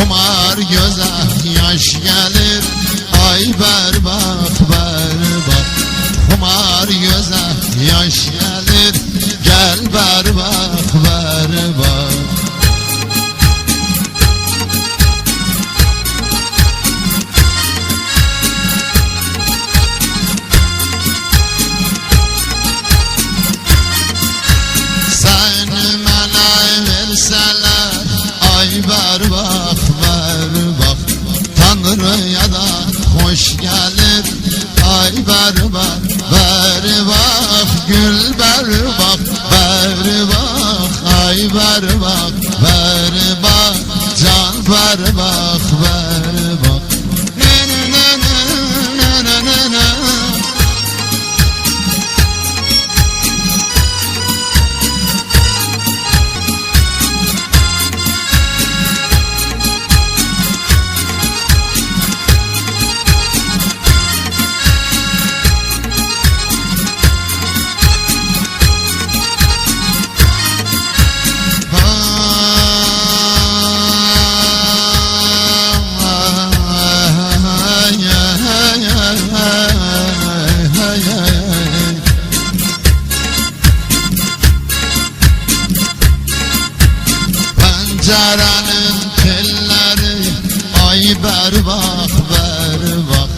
Humar göze yaş gelir, ay ver bak ver bak. Humar göze yaş gelir, gel ver bak ver bak. Verseler ay ver bak ver bak. Tanrı'ya da hoş gelir, ay ver bak ver bak. Gül ver bak ver bak, ay ver bak ver bak. Can ver bak ver bak. Pencerenin telleri ay ver bak ver bak.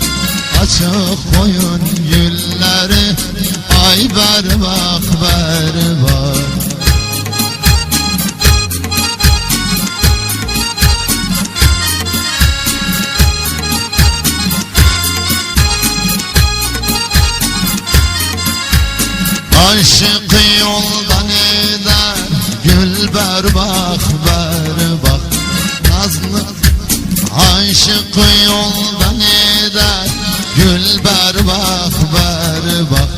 Açık koyun gülleri ay ver bak ver bak. Aşık yoldan eder, gül ver bak ver bak. Nazlı aşık yoldan eder, gül ver bak ver bak.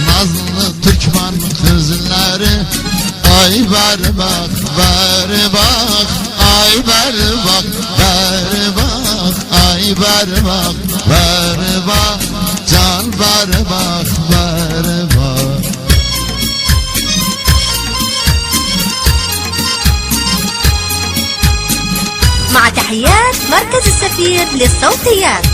Nazlı Türkmen kızları ay ver bak ver bak. Ay ver bak ver bak, ay ver bak ver bak. Can ver bak ver bak. مع تحيات مركز السفير للصوتيات.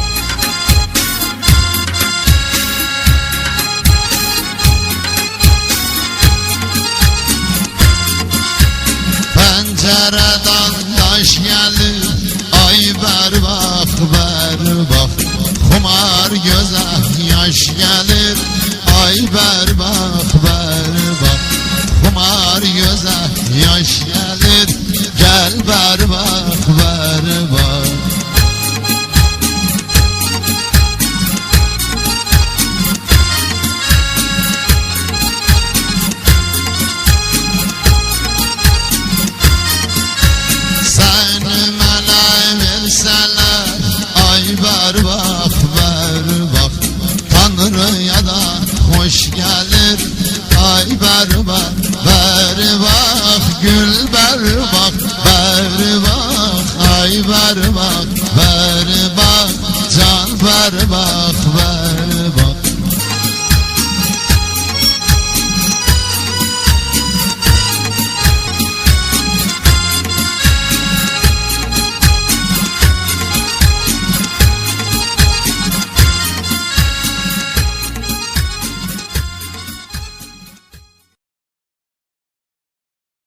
Pencereden taş gelir, ay ver bak ver bak. Humar göze yaş gelir, ay ver bak ver bak. Humar göze yaş gelir, gel ver bak ver bak. Seni mənə verseler ay ver bak ver bak. Tanrı'ya da hoş gelir, ay ver bak ver bak. Gül ver bak ver bak, ay ver